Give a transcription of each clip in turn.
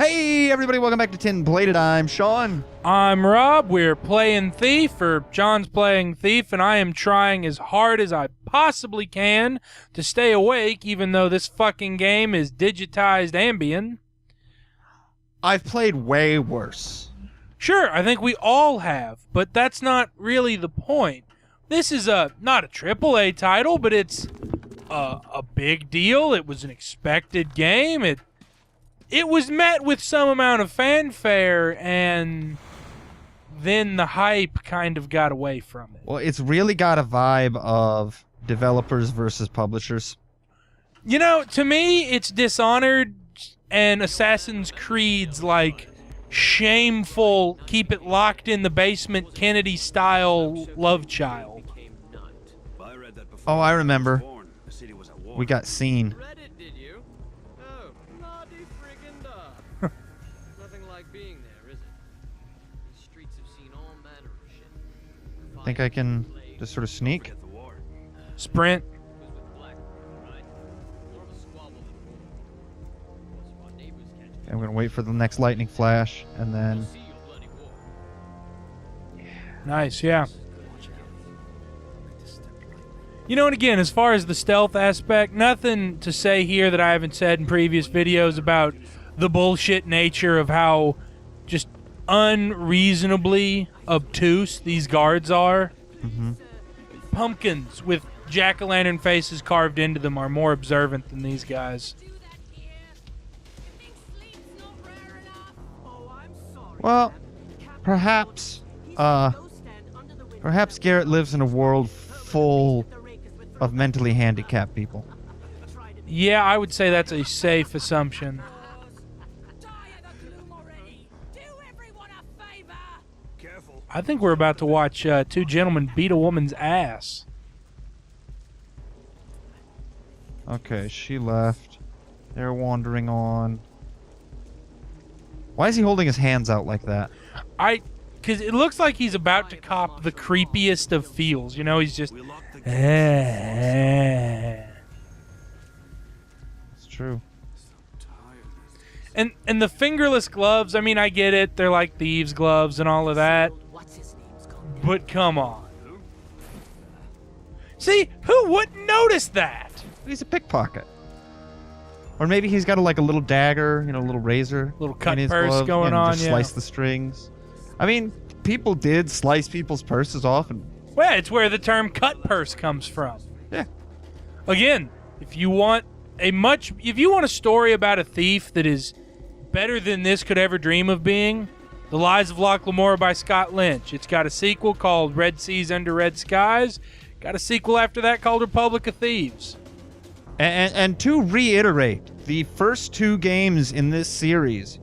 Hey, everybody, welcome back to Tin Plated. I'm Sean. I'm Rob. We're playing Thief, or John's playing Thief, and I am trying as hard as I possibly can to stay awake, even though this fucking game is digitized Ambien. I've played way worse. Sure, I think we all have, but that's not really the point. This is not a AAA title, but it's a big deal. It was an expected game. It was met with some amount of fanfare, and then the hype kind of got away from it. Well, it's really got a vibe of developers versus publishers. You know, to me, it's Dishonored and Assassin's Creed's, like, shameful, keep it locked in the basement Kennedy-style love child. Oh, I remember. We got seen. Think I can just sort of sneak? Sprint. I'm going to wait for the next lightning flash, and then... Nice, yeah. You know, and again, as far as the stealth aspect, nothing to say here that I haven't said in previous videos about the bullshit nature of how just unreasonably obtuse these guards are. Mm-hmm. Pumpkins with jack-o'-lantern faces carved into them are more observant than these guys. Well, perhaps Garrett lives in a world full of mentally handicapped people. Yeah, I would say that's a safe assumption. I think we're about to watch two gentlemen beat a woman's ass. Okay, she left. They're wandering on. Why is he holding his hands out like that? Because it looks like he's about to cop the creepiest of feels. You know, he's just... It's true. And the fingerless gloves, I mean, I get it. They're like thieves' gloves and all of that. But come on. See, who wouldn't notice that? He's a pickpocket. Or maybe he's got a little dagger, a little razor. Little cut in his purse glove, going on, just yeah. slice the strings. I mean, people did slice people's purses off. And well, it's where the term cut purse comes from. yeah. Again, if you want a story about a thief that is better than this could ever dream of being, The Lies of Locke Lamora by Scott Lynch. It's got a sequel called Red Seas Under Red Skies. Got a sequel after that called Republic of Thieves. And to reiterate, the first two games in this series,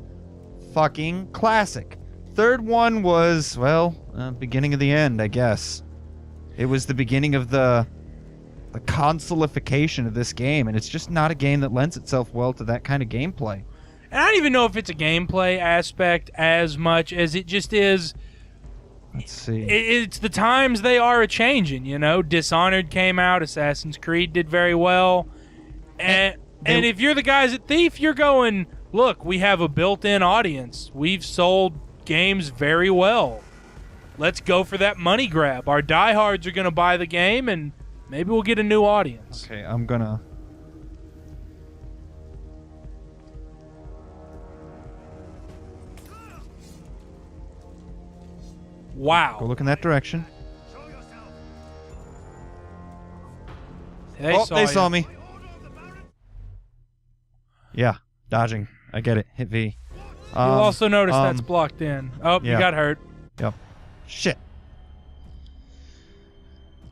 fucking classic. Third one was, well, beginning of the end, I guess. It was the beginning of the consolification of this game, and it's just not a game that lends itself well to that kind of gameplay. And I don't even know if it's a gameplay aspect as much as it just is. Let's see. It's the times they are a-changing, you know? Dishonored came out, Assassin's Creed did very well. And if you're the guys at Thief, you're going, look, we have a built-in audience. We've sold games very well. Let's go for that money grab. Our diehards are going to buy the game, and maybe we'll get a new audience. Okay, I'm gonna... Wow. Go look in that direction. They saw me. Yeah, dodging. I get it. Hit V. You'll also notice that's blocked in. Oh, yeah. You got hurt. Yep. Shit.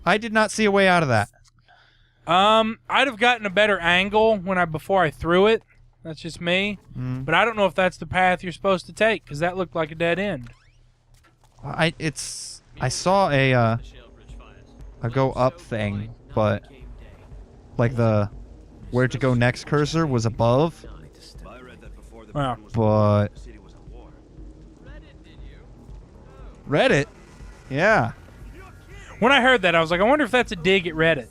I did not see a way out of that. I'd have gotten a better angle before I threw it. That's just me. But I don't know if that's the path you're supposed to take, because that looked like a dead end. I saw a go up thing, but like the where to go next cursor was above. Wow. But Reddit? Yeah. When I heard that, I was like, I wonder if that's a dig at Reddit.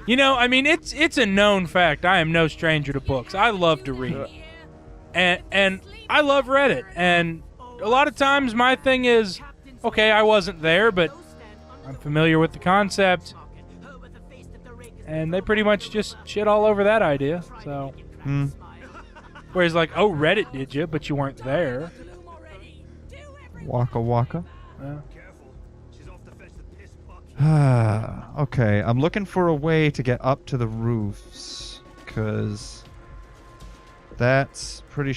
You know, I mean, it's a known fact. I am no stranger to books. I love to read. And I love Reddit. And a lot of times my thing is, okay, I wasn't there, but I'm familiar with the concept. And they pretty much just shit all over that idea. So, Whereas like, oh, Reddit did you, but you weren't there. Waka waka. Yeah. Okay, I'm looking for a way to get up to the roofs, because that's pretty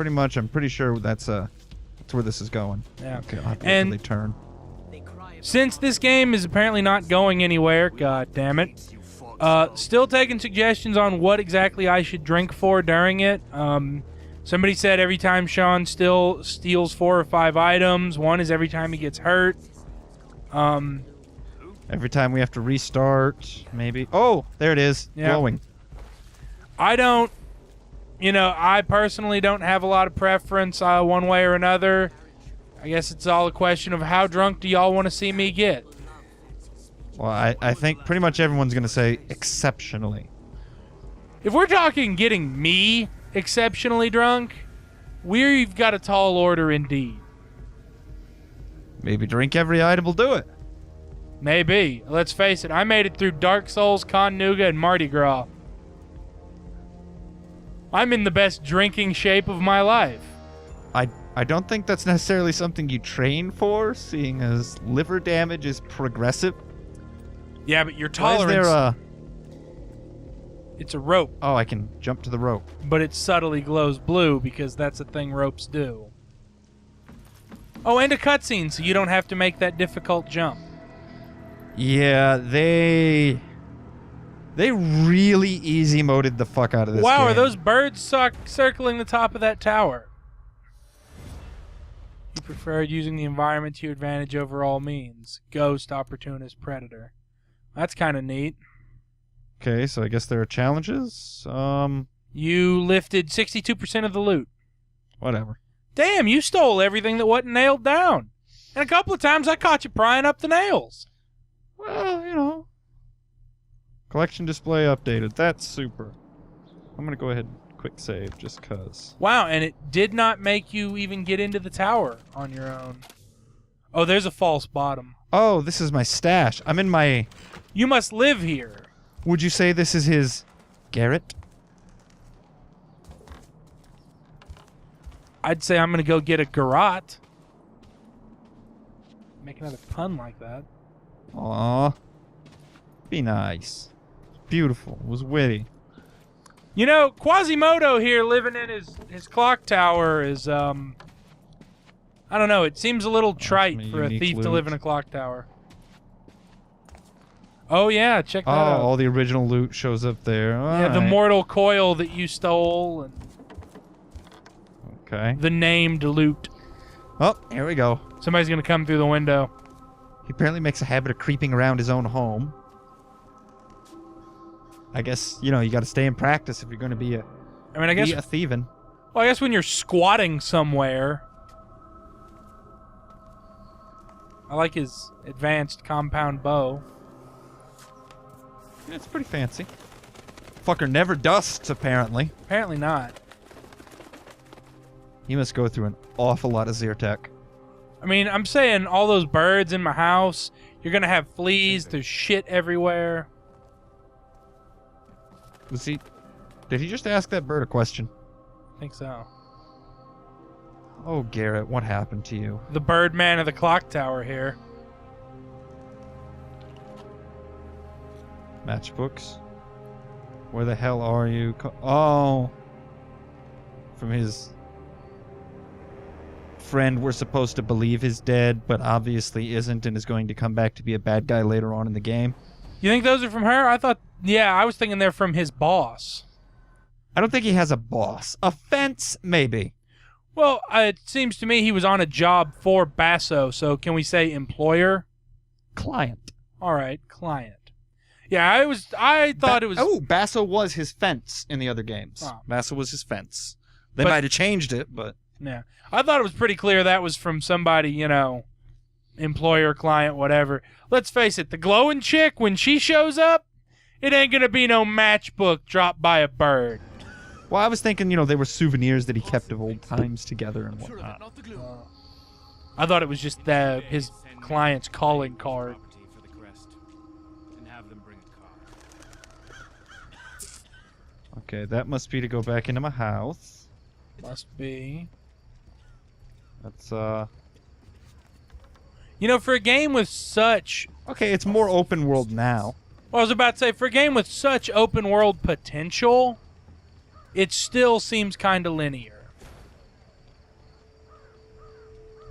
much, I'm pretty sure that's where this is going. Yeah. Okay, I'll have to And really turn. since this game is apparently not going anywhere, god damn it, still taking suggestions on what exactly I should drink for during it. Somebody said every time Sean still steals 4 or 5 items. One is every time he gets hurt. Every time we have to restart, maybe. Oh, there it is. Yeah. Glowing. I personally don't have a lot of preference one way or another. I guess it's all a question of how drunk do y'all want to see me get? Well, I think pretty much everyone's going to say exceptionally. If we're talking getting me exceptionally drunk, we've got a tall order indeed. Maybe drink every item will do it. Maybe. Let's face it, I made it through Dark Souls, Con Nougat, and Mardi Gras. I'm in the best drinking shape of my life. I don't think that's necessarily something you train for, seeing as liver damage is progressive. Yeah, but your Why is tolerance... there It's a rope, Oh, I can jump to the rope. but it subtly glows blue because that's a thing ropes do. Oh, and a cutscene, so you don't have to make that difficult jump. Yeah, they really easy moded the fuck out of this Wow, game. are those birds circling the top of that tower? You preferred using the environment to your advantage over all means. Ghost, opportunist, predator. That's kind of neat. Okay, so I guess there are challenges. You lifted 62% of the loot. Whatever. Damn, you stole everything that wasn't nailed down. And a couple of times I caught you prying up the nails. Well, you know. Collection display updated. That's super. I'm going to go ahead and quick save just cuz. Wow, and it did not make you even get into the tower on your own. Oh, there's a false bottom. Oh, this is my stash. I'm in my... You must live here. Would you say this is his garret? I'd say I'm going to go get a garrote. Make another pun like that. Aw. Be nice. Beautiful. It was witty. You know, Quasimodo here living in his clock tower is, I don't know, it seems a little trite some for a unique thief to loot. live in a clock tower. Oh, yeah, check that Oh, out. all the original loot shows up there. Yeah, the Alright. mortal coil that you stole and Okay. the named loot. Oh, here we go. Somebody's going to come through the window. He apparently makes a habit of creeping around his own home. I guess, you know, you got to stay in practice if you're going to be a thieving. Well, I guess when you're squatting somewhere. I like his advanced compound bow. Yeah, it's pretty fancy. Fucker never dusts, apparently. Apparently not. He must go through an awful lot of Zyrtec. I mean, I'm saying all those birds in my house, you're going to have fleas, there's shit everywhere. Did he just ask that bird a question? I think so. Oh, Garrett, what happened to you? The Birdman of the clock tower here. Matchbooks? Where the hell are you? Oh. From his friend we're supposed to believe is dead, but obviously isn't and is going to come back to be a bad guy later on in the game. You think those are from her? I was thinking they're from his boss. I don't think he has a boss. A fence, maybe. Well, it seems to me he was on a job for Basso, so can we say employer? Client. All right, client. Yeah, I thought it was... Oh, Basso was his fence in the other games. Oh. Basso was his fence. They But- might have changed it, but... Yeah. I thought it was pretty clear that was from somebody, you know, employer, client, whatever. Let's face it, the glowing chick, when she shows up, It ain't gonna be no matchbook dropped by a bird. Well, I was thinking, they were souvenirs that he kept of old times together and whatnot. I thought it was just his client's calling card. Okay, that must be to go back into my house. Must be. That's, for a game with such... Okay, it's more open world now. Well, I was about to say, for a game with such open world potential, it still seems kind of linear.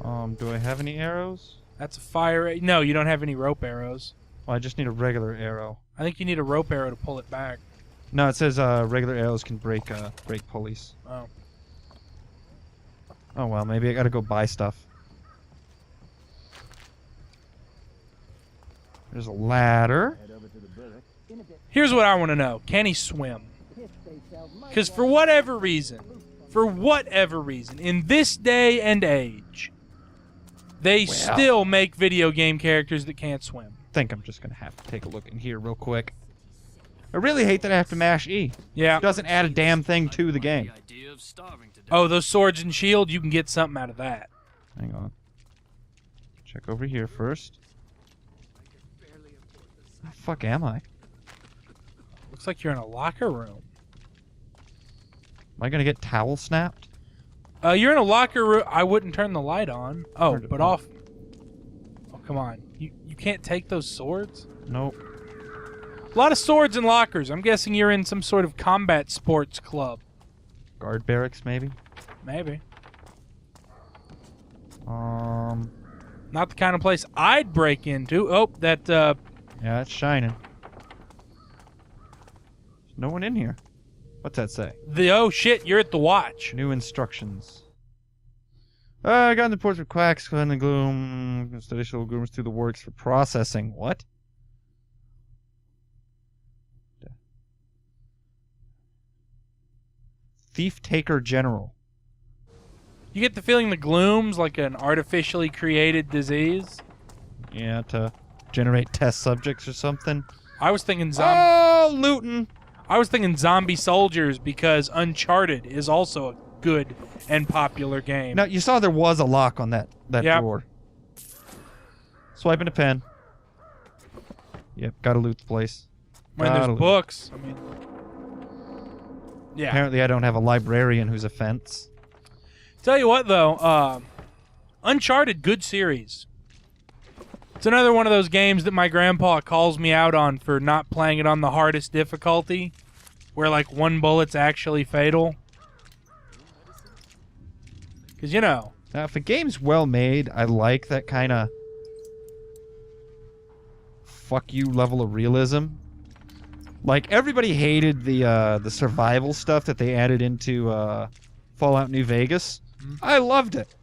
Do I have any arrows? That's a fire... No, you don't have any rope arrows. Well, I just need a regular arrow. I think you need a rope arrow to pull it back. No, it says regular arrows can break pulleys. Oh. Oh, well, maybe I gotta go buy stuff. There's a ladder. Here's what I want to know. Can he swim? Because for whatever reason, in this day and age, they still make video game characters that can't swim. I think I'm just gonna have to take a look in here real quick. I really hate that I have to mash E. Yeah. It doesn't add a damn thing to the game. Oh, those swords and shield, you can get something out of that. Hang on. Check over here first. Where the fuck am I? Looks like you're in a locker room. Am I gonna get towel snapped? You're in a locker room. I wouldn't turn the light on. Oh, Turned it but off. off. Oh, come on. You can't take those swords? Nope. A lot of swords and lockers. I'm guessing you're in some sort of combat sports club. Guard barracks, maybe? Maybe. Not the kind of place I'd break into. Oh, that, Yeah, it's shining. There's no one in here. What's that say? Oh, shit, you're at the watch. New instructions. I got in the reports for quacks, clean the gloom, study shuttle groomers through the works for processing. What? Thief Taker General. You get the feeling the gloom's like an artificially created disease? Yeah, to generate test subjects or something. I was thinking looting! I was thinking zombie soldiers because Uncharted is also a good and popular game. Now, you saw there was a lock on that drawer. Swiping a pen. Yep, gotta loot the place. When there's books. I mean... Yeah. Apparently I don't have a librarian who's a fence. Tell you what, though. Uncharted, good series. It's another one of those games that my grandpa calls me out on for not playing it on the hardest difficulty, where, like, one bullet's actually fatal. Because, Now, if a game's well made, I like that kind of fuck you level of realism. Like, everybody hated the survival stuff that they added into Fallout New Vegas. Mm-hmm. I loved it.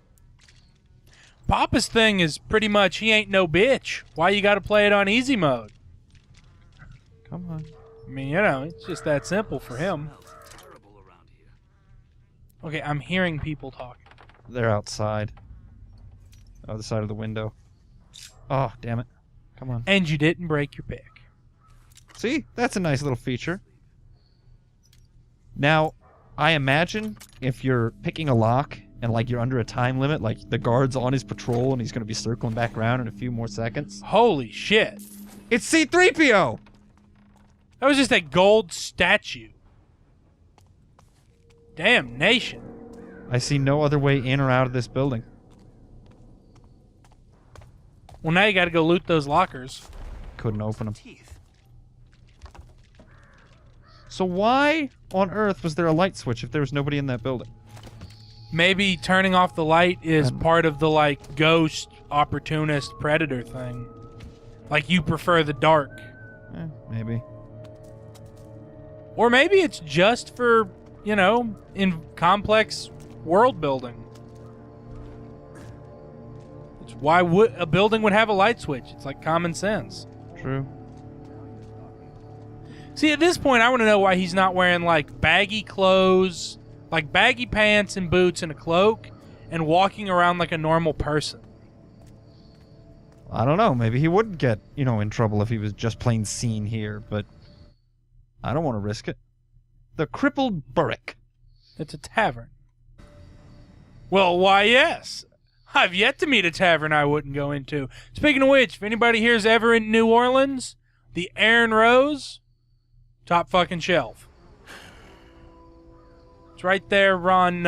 Papa's thing is pretty much he ain't no bitch. Why you gotta play it on easy mode? Come on. I mean, it's just that simple for him. Okay, I'm hearing people talking. They're outside. Other side of the window. Oh, damn it. Come on. And you didn't break your pick. See? That's a nice little feature. Now, I imagine if you're picking a lock and, like, you're under a time limit, like, the guard's on his patrol and he's going to be circling back around in a few more seconds. Holy shit. It's C-3PO! That was just a gold statue. Damnation. I see no other way in or out of this building. Well, now you got to go loot those lockers. Couldn't open them. So why on earth was there a light switch if there was nobody in that building? Maybe turning off the light is part of the, like, ghost, opportunist, predator thing. Like, you prefer the dark. Maybe. Or maybe it's just for, in complex world building. It's why a building would have a light switch. It's like common sense. True. See, at this point, I want to know why he's not wearing, like, baggy clothes, like baggy pants and boots and a cloak, and walking around like a normal person. I don't know. Maybe he wouldn't get, in trouble if he was just plain seen here, but... I don't want to risk it. The Crippled Burrick. It's a tavern. Well, why, yes. I've yet to meet a tavern I wouldn't go into. Speaking of which, if anybody here's ever in New Orleans, the Aaron Rose, top fucking shelf. It's right there on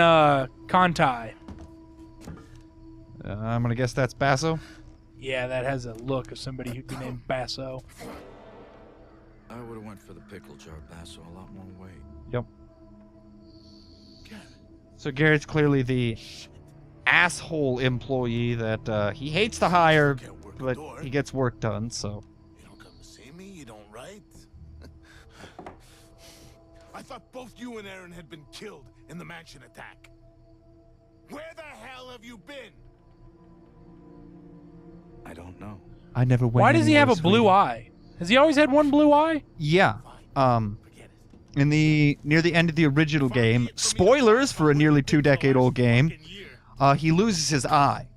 Conti. I'm going to guess that's Basso. Yeah, that has a look of somebody who'd be named Basso. I would have went for the pickle jar Basso a lot more weight. Yep. So Garrett's clearly the asshole employee that he hates to hire, but he gets work done, so. You don't come to see me, you don't write. I thought both you and Aaron had been killed in the mansion attack. Where the hell have you been? I don't know. I never went. Why does he have a anywhere, blue sweetie. eye? Has he always had one blue eye? Yeah. In the near the end of the original game, spoilers for a nearly 2-decade-old game, he loses his eye.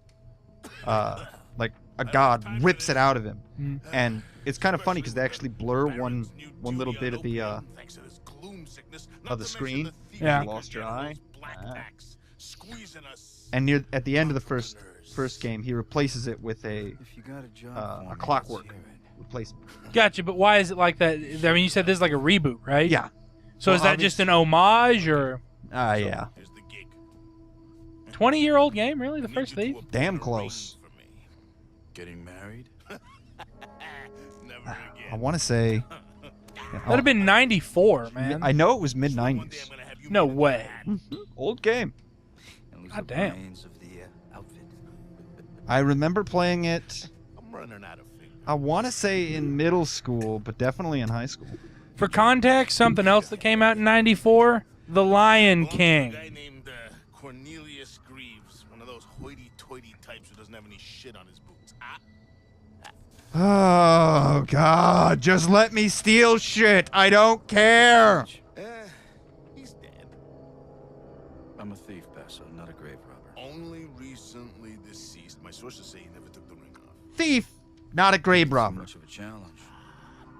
Like a god rips it out of him, and it's kind of funny because they actually blur one little bit of the screen. Yeah. You lost your eye. And at the end of the first game, he replaces it with a clockwork replacement. Gotcha, but why is it like that? I mean, you said this is like a reboot, right? Yeah. So is that just an homage, or? Yeah. 20-year-old game, really? The first Thief? Damn close. Getting married? I want to say. That'd have been 94, man. I know it was mid-90s. No way. Old game. God damn. I remember playing it, I'm running out of fingers. I want to say in middle school, but definitely in high school. For context, something else that came out in 94, The Lion King. A guy named Cornelius Greaves, one of those hoity-toity types who doesn't have any shit on his boots. Oh, God. Just let me steal shit. I don't care. He's dead. I'm a thief, Basso, not a grave robber. Only recently deceased. My sources say he never took the ring off. Thief, not a grave Too robber. much of a challenge.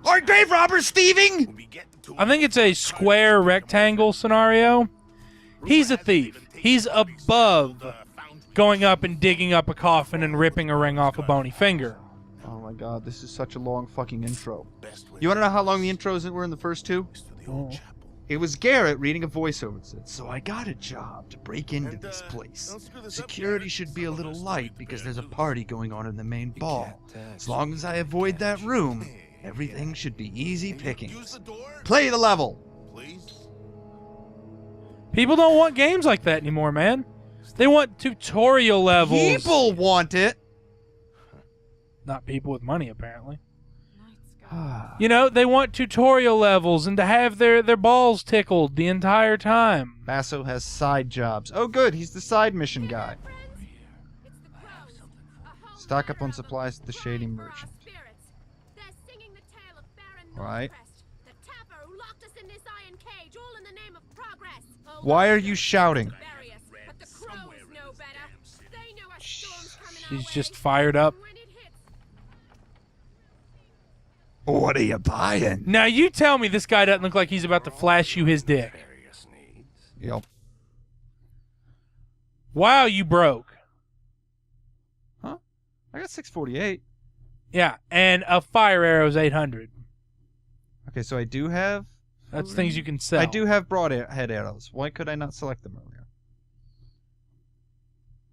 Are grave robbers thieving? We'll be getting to I think it's a square rectangle scenario. He's a thief. He's above going up and digging up a coffin and ripping a ring off a bony finger. Oh, my God. This is such a long fucking intro. You want to know how long the intros were in the first two? It was Garrett reading a voiceover that said, "So I got a job to break into this place. Security should be a little light because there's a party going on in the main ball. As long as I avoid that room, everything should be easy pickings. Play the level." Please? People don't want games like that anymore, man. They want tutorial levels. People want it. Not people with money, apparently. You know, they want tutorial levels and to have their balls tickled the entire time. Basso has side jobs. Oh, good. He's the side mission guy. Stock up on supplies at the Shady Merchant. Alright. Why are you shouting? She's just fired up. What are you buying? Now, you tell me this guy doesn't look like he's about to flash you his dick. Yep. Wow, you broke. Huh? I got 648. Yeah, and a fire arrow's 800. Okay, so I do have... That's things you can sell. I do have broadhead arrows. Why could I not select them earlier?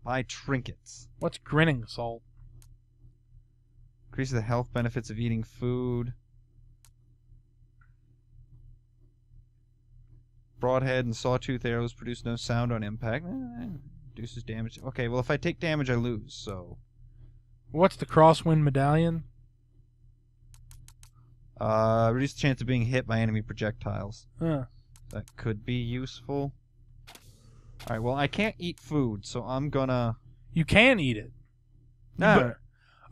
Buy trinkets. What's grinning salt? Increases the health benefits of eating food. Broadhead and sawtooth arrows produce no sound on impact. Reduces damage. Okay, well, if I take damage, I lose, so... What's the crosswind medallion? Reduce the chance of being hit by enemy projectiles. Huh. That could be useful. Alright, well, I can't eat food, so I'm gonna... You can eat it. No.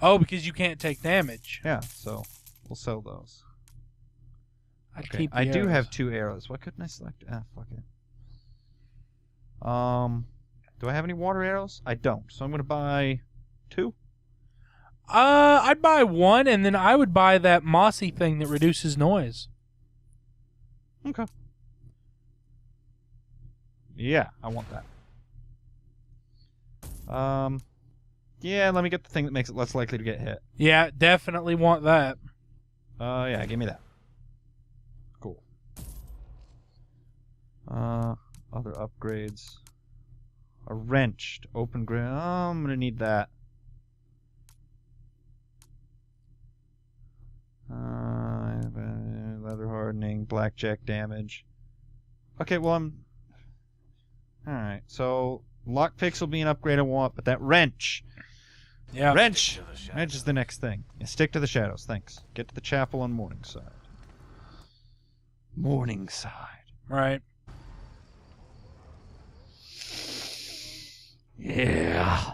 Oh, because you can't take damage. Yeah, so we'll sell those. I'd Okay, keep the I do arrows. have 2 arrows. Why couldn't I select... Ah, fuck it. Do I have any water arrows? I don't, so I'm gonna buy 2. I'd buy 1, and then I would buy that mossy thing that reduces noise. Okay. Yeah, I want that. Yeah, let me get the thing that makes it less likely to get hit. Yeah, definitely want that. Yeah, give me that. Cool. Other upgrades. A wrench to open ground. Oh, I'm gonna need that. Leather hardening, blackjack damage. Okay, well Alright, so lockpicks will be an upgrade I want, but that wrench. Yeah. Wrench is the next thing. Yeah, stick to the shadows, thanks. Get to the chapel on Morningside. Morningside. Right. Yeah.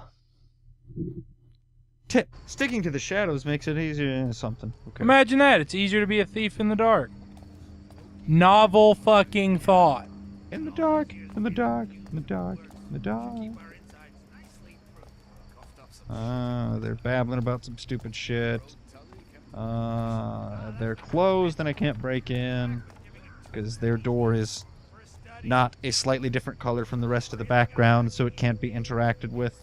Tip. Sticking to the shadows makes it easier. Something. Okay. Imagine that. It's easier to be a thief in the dark. Novel fucking thought. In the dark, in the dark, in the dark, in the dark. They're babbling about some stupid shit. They're closed and I can't break in because their door is not a slightly different color from the rest of the background, so it can't be interacted with.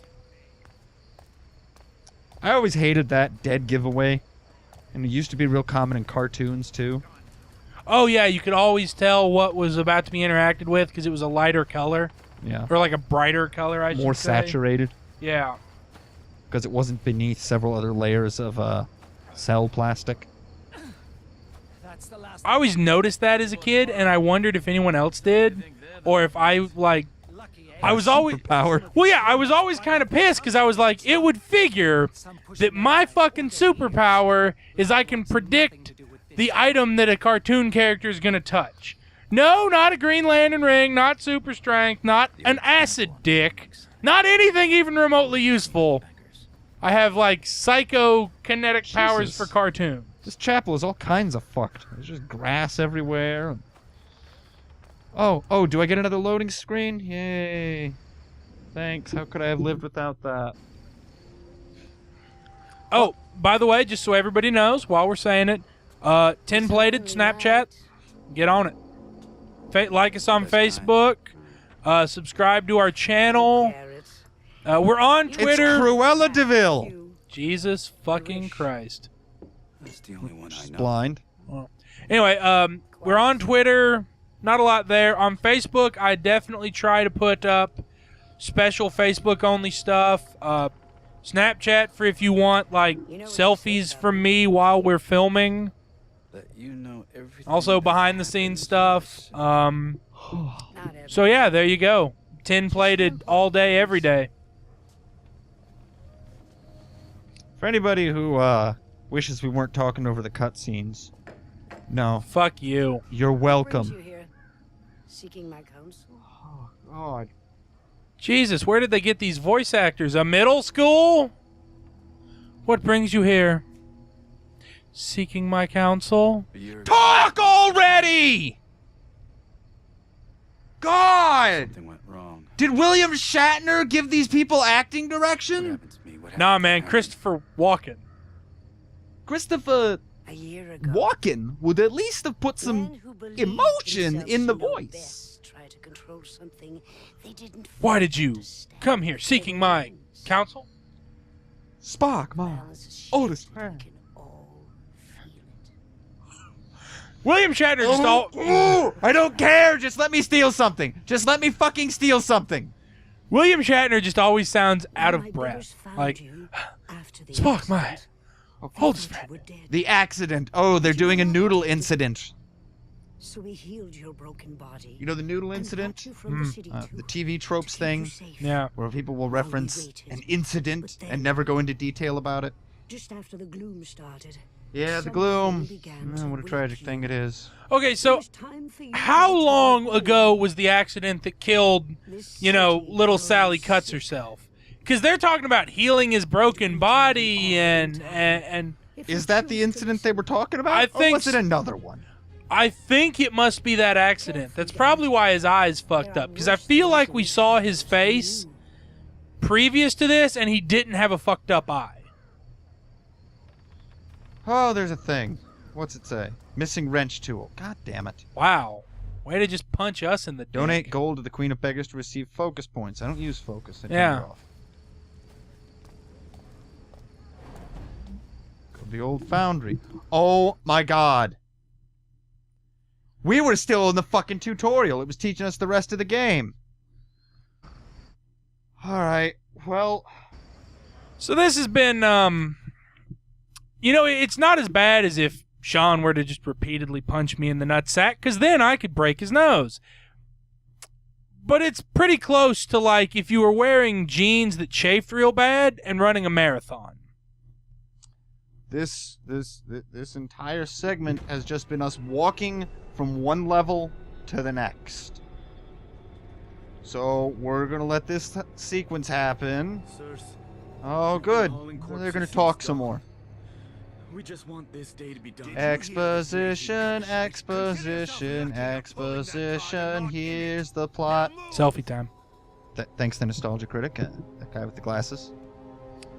I always hated that dead giveaway, and it used to be real common in cartoons too. Oh yeah, you could always tell what was about to be interacted with because it was a lighter color. Yeah. Or like a brighter color, I should say. More saturated. Yeah. Because it wasn't beneath several other layers of cell plastic. I always noticed that as a kid, and I wondered if anyone else did, or if I was always Superpower. Well, yeah, I was always kind of pissed because I was like, it would figure that my fucking superpower is I can predict the item that a cartoon character is gonna touch. No, not a Green Lantern ring, not super strength, not an acid dick, not anything even remotely useful. I have like psychokinetic powers for cartoons. This chapel is all kinds of fucked. There's just grass everywhere. Oh, do I get another loading screen? Yay. Thanks. How could I have lived without that? Oh, by the way, just so everybody knows, while we're saying it, 10-plated Snapchat, get on it. Like us on Facebook. Subscribe to our channel. We're on Twitter. It's Cruella DeVille. Jesus fucking Christ. That's the only one I She's know. blind. Anyway, we're on Twitter. Not a lot there. On Facebook, I definitely try to put up special Facebook-only stuff. Snapchat for if you want, like, selfies from me while we're filming. That you know everything. Also, behind-the-scenes stuff. So, yeah, there you go. 10-plated all day, every day. For anybody who wishes we weren't talking over the cutscenes, no. Fuck you. You're welcome. You here? Seeking my counsel? Oh, God. Jesus, where did they get these voice actors? A middle school? What brings you here? Seeking my counsel? Talk already! God! Something went wrong. Did William Shatner give these people acting What direction? happened to me? What happened Nah, to man, Harry? Christopher Walken. Christopher A year ago. Walken would at least have put men some who believed emotion themselves in the to know voice. best tried to control something they didn't Why fully did you understand. come here seeking my counsel? Spock, Mom. Balance is Otis. shifting. We can all feel it. William Shatner just all... Ooh, I don't care. Just let me steal something. Just let me fucking steal something. William Shatner just always sounds out My of brothers breath. found Like, you after the Spock, my accident. oldest They thought friend. you were dead. The accident. Oh, they're doing a noodle incident. So we healed your broken body. You know the noodle and incident? brought you from the city The too, TV tropes to keep you thing, safe. Yeah. where people will reference waited, an incident but then- and never go into detail about it. Just after the gloom started. Yeah, the something gloom. began Oh, to what a wake tragic you. thing it is. Okay, It so was time for you how to return long home. ago was the accident that killed, This you know, city little grows Sally cuts sick. herself? Because they're talking about healing his broken body and If Is you that the choose to incident they were talking about? I Or think was it another one? I think it must be that accident. That's probably why his eyes fucked up. Because I feel like we saw his face previous to this and he didn't have a fucked up eye. Oh, there's a thing. What's it say? Missing wrench tool. God damn it. Wow. Way to just punch us in the dick. Donate gold to the Queen of Beggars to receive focus points. I don't use focus. I turn Yeah. it off. Go to the old foundry. Oh my god. We were still in the fucking tutorial. It was teaching us the rest of the game. Alright, well... So this has been, you know, it's not as bad as if Sean were to just repeatedly punch me in the nutsack, because then I could break his nose. But it's pretty close to like if you were wearing jeans that chafed real bad and running a marathon. This entire segment has just been us walking from one level to the next. So we're gonna let this sequence happen. Sirs, Oh, good. hauling They're corpses gonna since talk some dawn. more. we just want this day to be done. Exposition, exposition, exposition. Here's the plot. Selfie time. Thanks to Nostalgia Critic, that guy with the glasses.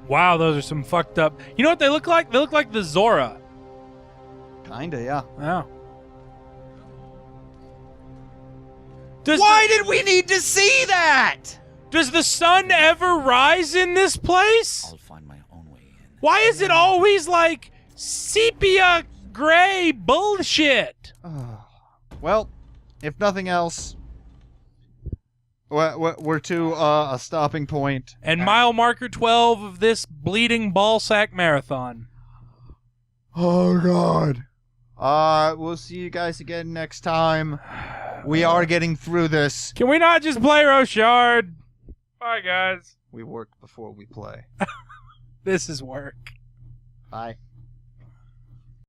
Wow, those are some fucked up. You know what they look like? They look like the Zora. Kinda, yeah. Wow. Why did we need to see that? Does the sun ever rise in this place? I'll find my own way in. Why is it always like sepia gray bullshit? Well, if nothing else, we're to a stopping point. And mile marker 12 of this bleeding ballsack marathon. Oh, God. We'll see you guys again next time. We are getting through this. Can we not just play Rochard? Bye, guys. We work before we play. This is work. Bye.